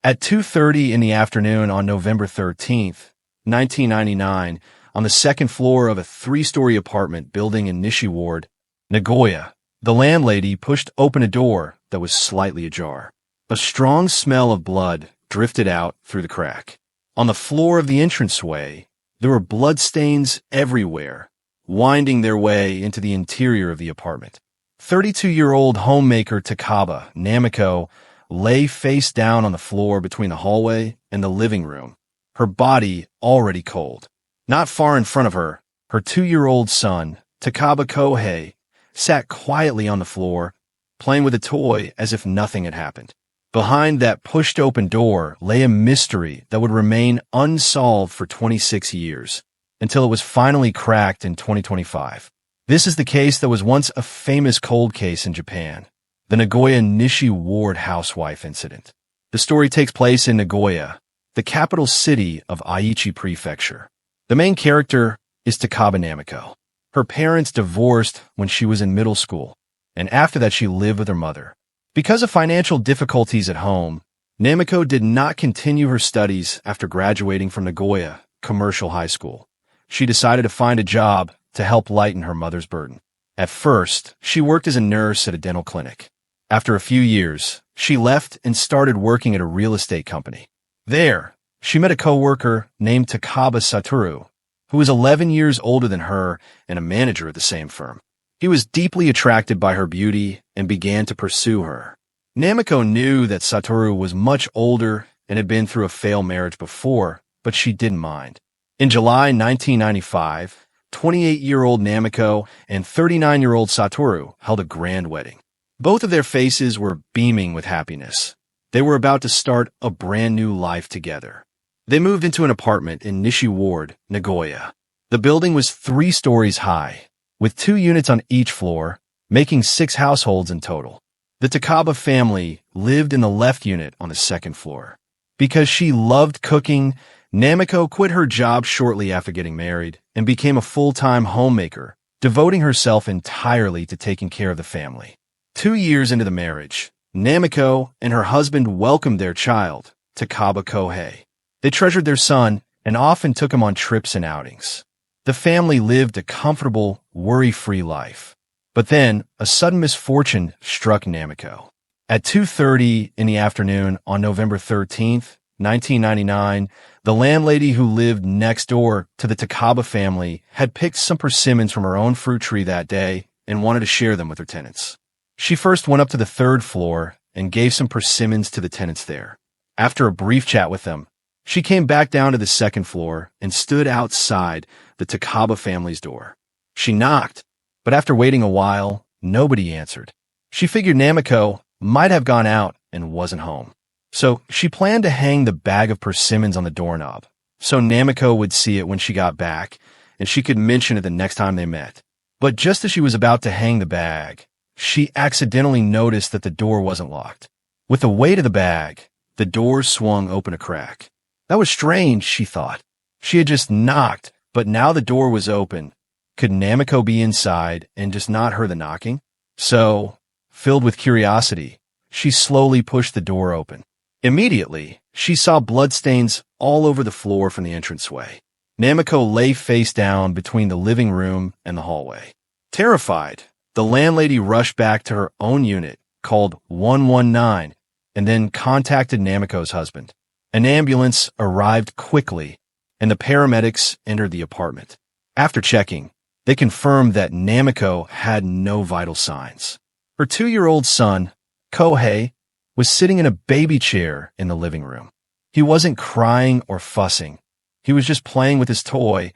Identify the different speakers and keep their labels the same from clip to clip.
Speaker 1: At 2:30 in the afternoon on November 13th, 1999, on the second floor of a three-story apartment building in Nishi Ward, Nagoya, the landlady pushed open a door that was slightly ajar. A strong smell of blood drifted out through the crack. On the floor of the entranceway, there were bloodstains everywhere, winding their way into the interior of the apartment. 32-year-old homemaker Takaba Namiko lay face down on the floor between the hallway and the living room, her body already cold. Not far in front of her, her 2-year-old son, Takaba Kohei, sat quietly on the floor, playing with a toy as if nothing had happened. Behind that pushed-open door lay a mystery that would remain unsolved for 26 years, until it was finally cracked in 2025. This is the case that was once a famous cold case in Japan, the Nagoya Nishi Ward housewife incident. The story takes place in Nagoya, the capital city of Aichi Prefecture. The main character is Takaba Namiko. Her parents divorced when she was in middle school, and after that she lived with her mother. Because of financial difficulties at home, Namiko did not continue her studies after graduating from Nagoya Commercial High School. She decided to find a job to help lighten her mother's burden. At first, she worked as a nurse at a dental clinic. After a few years, she left and started working at a real estate company. There, she met a coworker named Takaba Satoru, who was 11 years older than her and a manager at the same firm. He was deeply attracted by her beauty and began to pursue her. Namiko knew that Satoru was much older and had been through a failed marriage before, but she didn't mind. In July 1995, 28-year-old Namiko and 39-year-old Satoru held a grand wedding. Both of their faces were beaming with happiness. They were about to start a brand new life together. They moved into an apartment in Nishi Ward, Nagoya. The building was 3 stories high, with 2 units on each floor, making 6 households in total. The Takaba family lived in the left unit on the second floor. Because she loved cooking, Namiko quit her job shortly after getting married and became a full-time homemaker, devoting herself entirely to taking care of the family. 2 years into the marriage, Namiko and her husband welcomed their child, Takaba Kohei. They treasured their son and often took him on trips and outings. The family lived a comfortable, worry-free life. But then, a sudden misfortune struck Namiko. At 2:30 in the afternoon on November 13th, 1999, the landlady who lived next door to the Takaba family had picked some persimmons from her own fruit tree that day and wanted to share them with her tenants. She first went up to the 3rd floor and gave some persimmons to the tenants there. After a brief chat with them, she came back down to the 2nd floor and stood outside the Takaba family's door. She knocked, but after waiting a while, nobody answered. She figured Namiko might have gone out and wasn't home. So she planned to hang the bag of persimmons on the doorknob, so Namiko would see it when she got back, and she could mention it the next time they met. But just as she was about to hang the bag, she accidentally noticed that the door wasn't locked. With the weight of the bag, the door swung open a crack. That was strange, she thought. She had just knocked, but now the door was open. Could Namiko be inside and just not hear the knocking? So, filled with curiosity, she slowly pushed the door open. Immediately, she saw bloodstains all over the floor from the entranceway. Namiko lay face down between the living room and the hallway. Terrified, the landlady rushed back to her own unit, called 119, and then contacted Namiko's husband. An ambulance arrived quickly, and the paramedics entered the apartment. After checking, they confirmed that Namiko had no vital signs. Her 2-year-old son, Kohei, was sitting in a baby chair in the living room. He wasn't crying or fussing. He was just playing with his toy,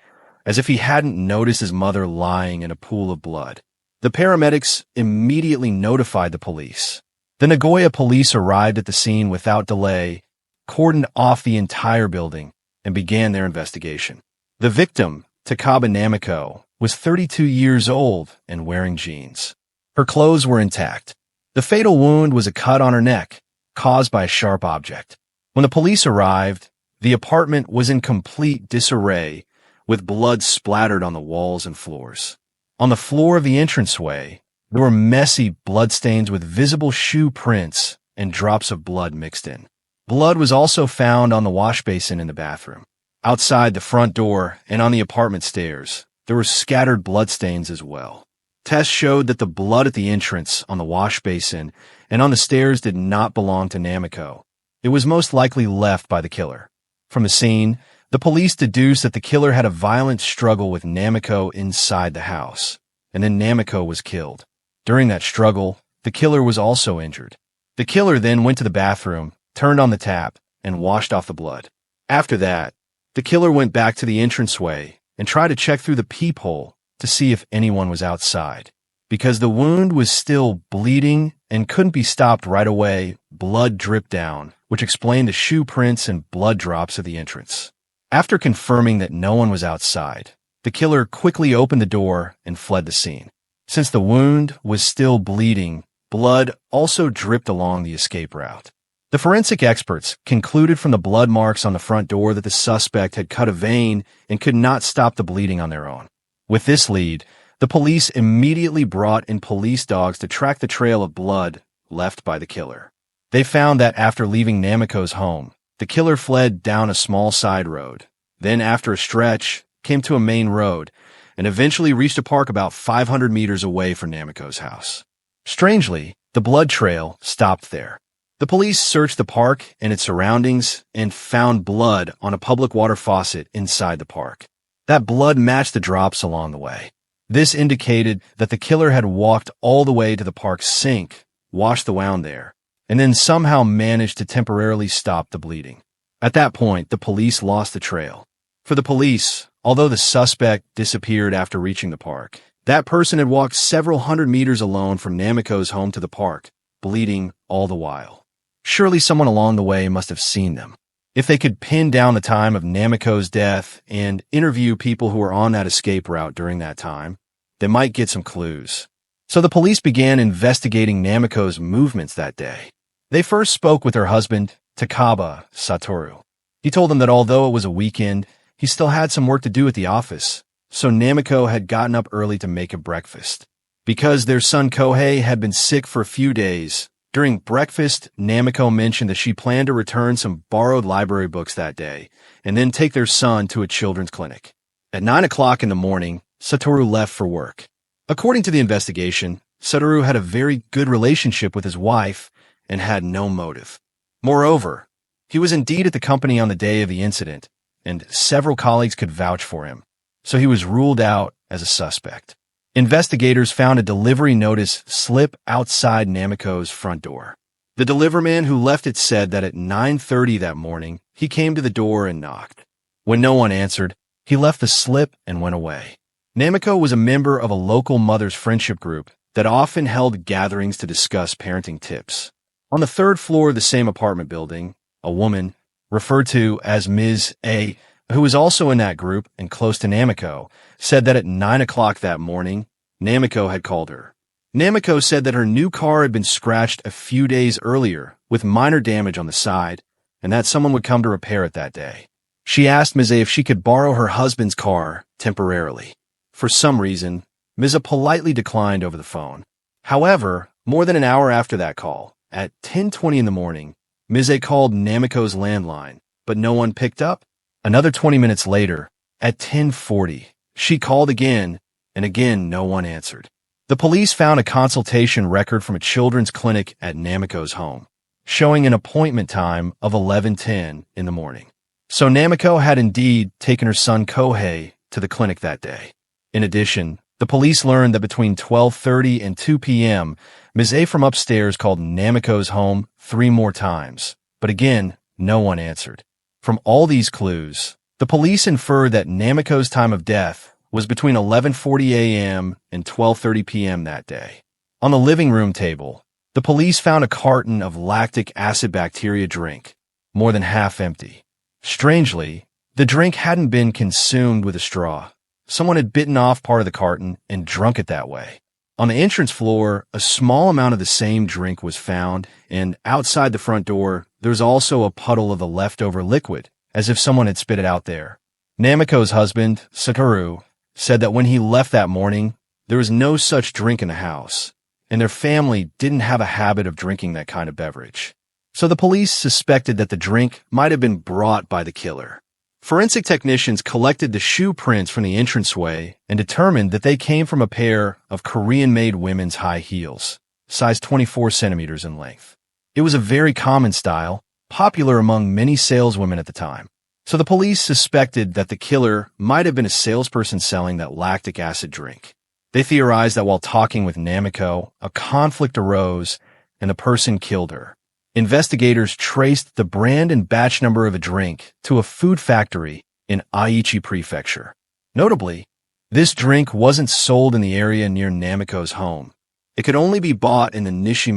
Speaker 1: as if he hadn't noticed his mother lying in a pool of blood. The paramedics immediately notified the police. The Nagoya police arrived at the scene without delay, cordoned off the entire building, and began their investigation. The victim, Takaba Namiko, was 32 years old and wearing jeans. Her clothes were intact. The fatal wound was a cut on her neck, caused by a sharp object. When the police arrived, the apartment was in complete disarray, with blood splattered on the walls and floors. On the floor of the entranceway, there were messy bloodstains with visible shoe prints and drops of blood mixed in. Blood was also found on the wash basin in the bathroom. Outside the front door and on the apartment stairs, there were scattered bloodstains as well. Tests showed that the blood at the entrance, on the wash basin, and on the stairs did not belong to Namiko. It was most likely left by the killer. From the scene, the police deduced that the killer had a violent struggle with Namiko inside the house, and then Namiko was killed. During that struggle, the killer was also injured. The killer then went to the bathroom, turned on the tap, and washed off the blood. After that, the killer went back to the entranceway and tried to check through the peephole to see if anyone was outside. Because the wound was still bleeding and couldn't be stopped right away, blood dripped down, which explained the shoe prints and blood drops at the entrance. After confirming that no one was outside, the killer quickly opened the door and fled the scene. Since the wound was still bleeding, blood also dripped along the escape route. The forensic experts concluded from the blood marks on the front door that the suspect had cut a vein and could not stop the bleeding on their own. With this lead, the police immediately brought in police dogs to track the trail of blood left by the killer. They found that after leaving Namiko's home, the killer fled down a small side road, then after a stretch, came to a main road, and eventually reached a park about 500 meters away from Namiko's house. Strangely, the blood trail stopped there. The police searched the park and its surroundings and found blood on a public water faucet inside the park. That blood matched the drops along the way. This indicated that the killer had walked all the way to the park's sink, washed the wound there, and then somehow managed to temporarily stop the bleeding. At that point, the police lost the trail. For the police, although the suspect disappeared after reaching the park, that person had walked several hundred meters alone from Namiko's home to the park, bleeding all the while. Surely someone along the way must have seen them. If they could pin down the time of Namiko's death and interview people who were on that escape route during that time, they might get some clues. So the police began investigating Namiko's movements that day. They first spoke with her husband, Takaba Satoru. He told them that although it was a weekend, he still had some work to do at the office, so Namiko had gotten up early to make a breakfast. Because their son Kohei had been sick for a few days, during breakfast, Namiko mentioned that she planned to return some borrowed library books that day and then take their son to a children's clinic. At 9 o'clock in the morning, Satoru left for work. According to the investigation, Satoru had a very good relationship with his wife and had no motive. Moreover, he was indeed at the company on the day of the incident, and several colleagues could vouch for him, so he was ruled out as a suspect. Investigators found a delivery notice slip outside Namiko's front door. The deliverman who left it said that at 9:30 that morning, he came to the door and knocked. When no one answered, he left the slip and went away. Namiko was a member of a local mother's friendship group that often held gatherings to discuss parenting tips. On the third floor of the same apartment building, a woman, referred to as Ms. A, who was also in that group and close to Namiko, said that at 9 o'clock that morning, Namiko had called her. Namiko said that her new car had been scratched a few days earlier with minor damage on the side, and that someone would come to repair it that day. She asked Ms. A if she could borrow her husband's car temporarily. For some reason, Ms. A politely declined over the phone. However, more than an hour after that call, at 10:20 in the morning, Ms. A called Namiko's landline, but no one picked up. Another 20 minutes later, at 10:40, she called again, and again no one answered. The police found a consultation record from a children's clinic at Namiko's home, showing an appointment time of 11:10 in the morning. So Namiko had indeed taken her son Kohei to the clinic that day. In addition, the police learned that between 12:30 and 2 p.m., Ms. A from upstairs called Namiko's home 3 more times, but again, no one answered. From all these clues, the police inferred that Namiko's time of death was between 11:40 a.m. and 12:30 p.m. that day. On the living room table, the police found a carton of lactic acid bacteria drink, more than half empty. Strangely, the drink hadn't been consumed with a straw. Someone had bitten off part of the carton and drunk it that way. On the entrance floor, a small amount of the same drink was found, and outside the front door, there was also a puddle of the leftover liquid, as if someone had spit it out there. Namiko's husband, Satoru, said that when he left that morning, there was no such drink in the house, and their family didn't have a habit of drinking that kind of beverage. so the police suspected that the drink might have been brought by the killer. Forensic technicians collected the shoe prints from the entranceway and determined that they came from a pair of Korean-made women's high heels, size 24 centimeters in length. It was a very common style, popular among many saleswomen at the time. So the police suspected that the killer might have been a salesperson selling that lactic acid drink. They theorized that while talking with Namiko, a conflict arose and the person killed her. Investigators traced the brand and batch number of a drink to a food factory in Aichi Prefecture. Notably, this drink wasn't sold in the area near Namiko's home. It could only be bought in the Nishi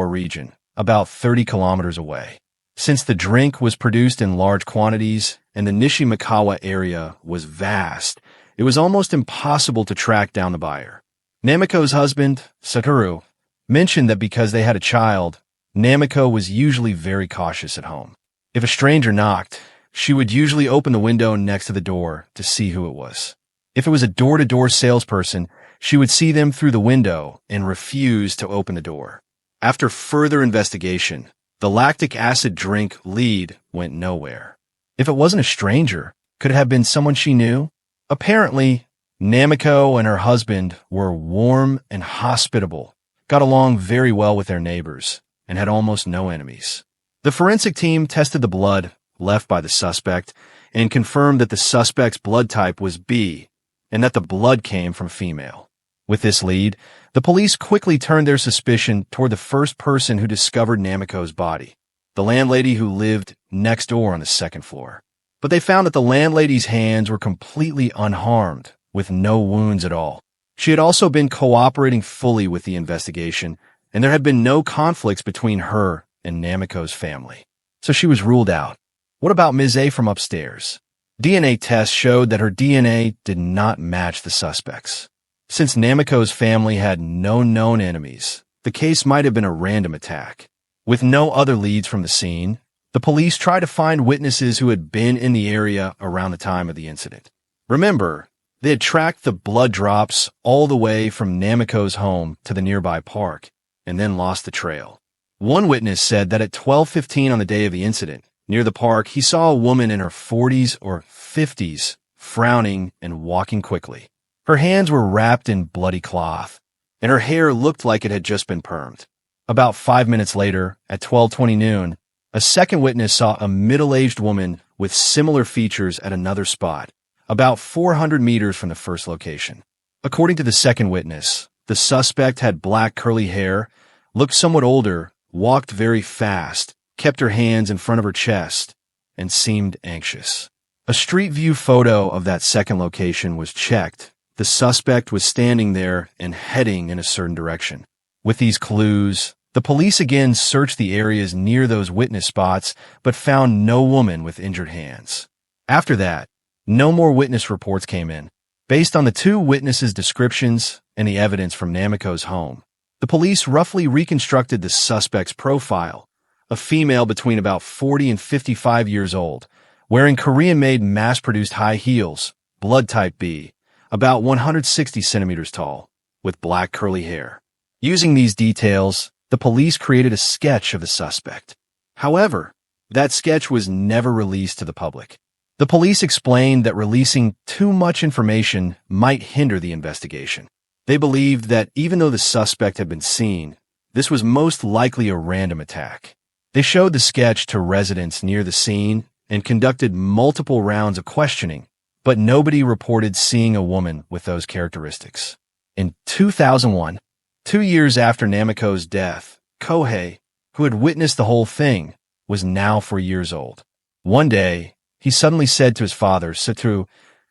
Speaker 1: region, about 30 kilometers away. Since the drink was produced in large quantities and the Nishi area was vast, it was almost impossible to track down the buyer. Namiko's husband, Satoru, mentioned that because they had a child, Namiko was usually very cautious at home. If a stranger knocked, she would usually open the window next to the door to see who it was. If it was a door-to-door salesperson, she would see them through the window and refuse to open the door. After further investigation, the lactic acid drink lead went nowhere. If it wasn't a stranger, could it have been someone she knew? Apparently, Namiko and her husband were warm and hospitable, got along very well with their neighbors, and had almost no enemies. The forensic team tested the blood left by the suspect and confirmed that the suspect's blood type was B and that the blood came from female. With this lead, the police quickly turned their suspicion toward the first person who discovered Namiko's body, the landlady who lived next door on the second floor. But they found that the landlady's hands were completely unharmed, with no wounds at all. She had also been cooperating fully with the investigation, and there had been no conflicts between her and Namiko's family. So she was ruled out. What about Ms. A from upstairs? DNA tests showed that her DNA did not match the suspect's. Since Namiko's family had no known enemies, the case might have been a random attack. With no other leads from the scene, the police tried to find witnesses who had been in the area around the time of the incident. Remember, they had tracked the blood drops all the way from Namiko's home to the nearby park, and then lost the trail. One witness said that at 12:15 on the day of the incident, near the park, he saw a woman in her 40s or 50s, frowning and walking quickly. Her hands were wrapped in bloody cloth, and her hair looked like it had just been permed. About 5 minutes later, at 12:20 noon, a second witness saw a middle-aged woman with similar features at another spot, about 400 meters from the first location. According to the second witness, the suspect had black curly hair, looked somewhat older, walked very fast, kept her hands in front of her chest, and seemed anxious. A street view photo of that second location was checked. The suspect was standing there and heading in a certain direction. With these clues, the police again searched the areas near those witness spots, but found no woman with injured hands. After that, no more witness reports came in. Based on the two witnesses' descriptions and the evidence from Namiko's home, the police roughly reconstructed the suspect's profile, a female between about 40 and 55 years old, wearing Korean-made mass-produced high heels, blood type B, about 160 centimeters tall, with black curly hair. Using these details, the police created a sketch of the suspect. However, that sketch was never released to the public. The police explained that releasing too much information might hinder the investigation. They believed that even though the suspect had been seen, this was most likely a random attack. They showed the sketch to residents near the scene and conducted multiple rounds of questioning, but nobody reported seeing a woman with those characteristics. In 2001, 2 years after Namiko's death, Kohei, who had witnessed the whole thing, was now 4 years old. One day, he suddenly said to his father, Satoru,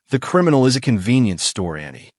Speaker 1: "The criminal is a convenience store, Annie."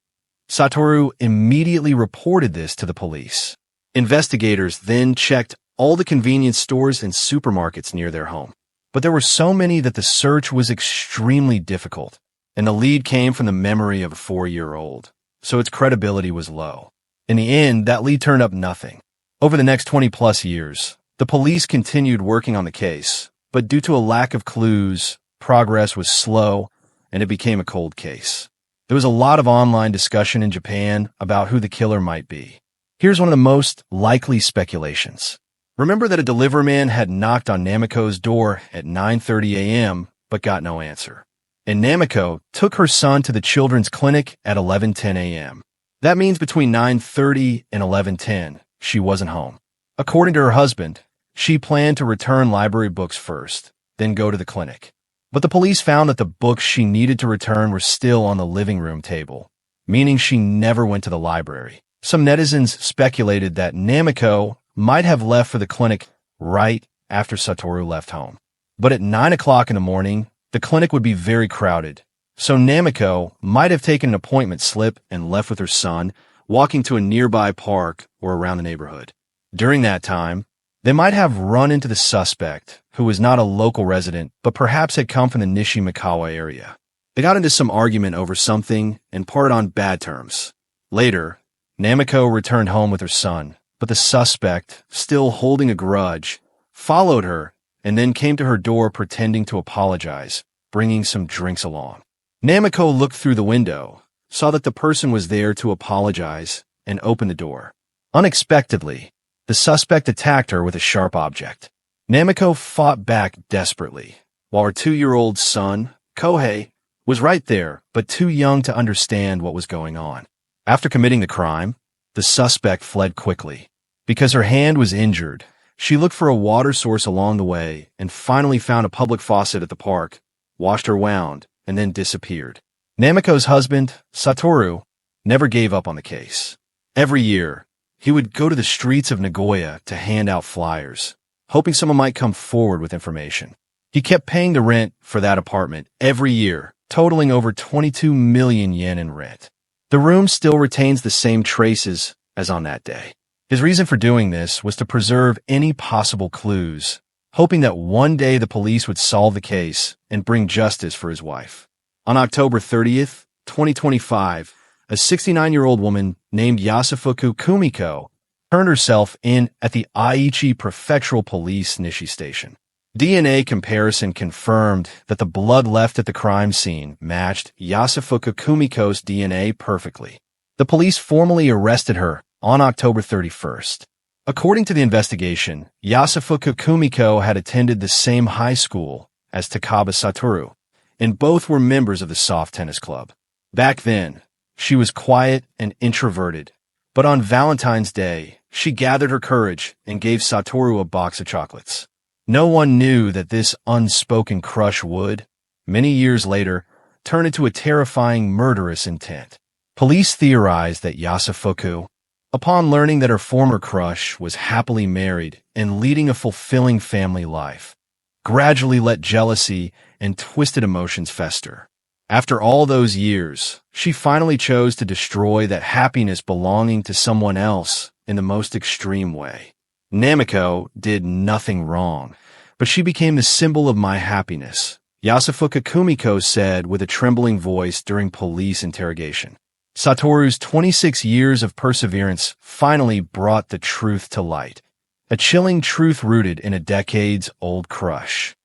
Speaker 1: Satoru immediately reported this to the police. Investigators then checked all the convenience stores and supermarkets near their home. But there were so many that the search was extremely difficult, and the lead came from the memory of a 4-year-old, so its credibility was low. In the end, that lead turned up nothing. Over the next 20-plus years, the police continued working on the case, but due to a lack of clues, progress was slow, and it became a cold case. There was a lot of online discussion in Japan about who the killer might be. Here's one of the most likely speculations. Remember that a delivery man had knocked on Namiko's door at 9:30 a.m. but got no answer. And Namiko took her son to the children's clinic at 11:10 a.m. That means between 9:30 and 11:10, she wasn't home. According to her husband, she planned to return library books first, then go to the clinic. But the police found that the books she needed to return were still on the living room table, meaning she never went to the library. Some netizens speculated that Namiko might have left for the clinic right after Satoru left home. But at 9 o'clock in the morning, the clinic would be very crowded, so Namiko might have taken an appointment slip and left with her son, walking to a nearby park or around the neighborhood. During that time, they might have run into the suspect, who was not a local resident, but perhaps had come from the Nishi area. They got into some argument over something and parted on bad terms. Later, Namiko returned home with her son, but the suspect, still holding a grudge, followed her and then came to her door pretending to apologize, bringing some drinks along. Namiko looked through the window, saw that the person was there to apologize, and opened the door. Unexpectedly, the suspect attacked her with a sharp object. Namiko fought back desperately, while her 2-year-old son, Kohei, was right there, but too young to understand what was going on. After committing the crime, the suspect fled quickly. Because her hand was injured, she looked for a water source along the way and finally found a public faucet at the park, washed her wound, and then disappeared. Namiko's husband, Satoru, never gave up on the case. Every year, he would go to the streets of Nagoya to hand out flyers, hoping someone might come forward with information. He kept paying the rent for that apartment every year, totaling over 22 million yen in rent. The room still retains the same traces as on that day. His reason for doing this was to preserve any possible clues, hoping that one day the police would solve the case and bring justice for his wife. On October 30th, 2025, a 69-year-old woman named Yasufuku Kumiko turned herself in at the Aichi Prefectural Police Nishi Station. DNA comparison confirmed that the blood left at the crime scene matched Yasufuku Kumiko's DNA perfectly. The police formally arrested her on October 31st. According to the investigation, Yasufuku Kumiko had attended the same high school as Takaba Satoru, and both were members of the soft tennis club. Back then, she was quiet and introverted, but on Valentine's Day, she gathered her courage and gave Satoru a box of chocolates. No one knew that this unspoken crush would, many years later, turn into a terrifying murderous intent. Police theorized that Yasufuku, upon learning that her former crush was happily married and leading a fulfilling family life, gradually let jealousy and twisted emotions fester. After all those years, she finally chose to destroy that happiness belonging to someone else in the most extreme way. Namiko did nothing wrong, but she became the symbol of my happiness, Yasufuku Kumiko said with a trembling voice during police interrogation. Satoru's 26 years of perseverance finally brought the truth to light, a chilling truth rooted in a decades-old crush.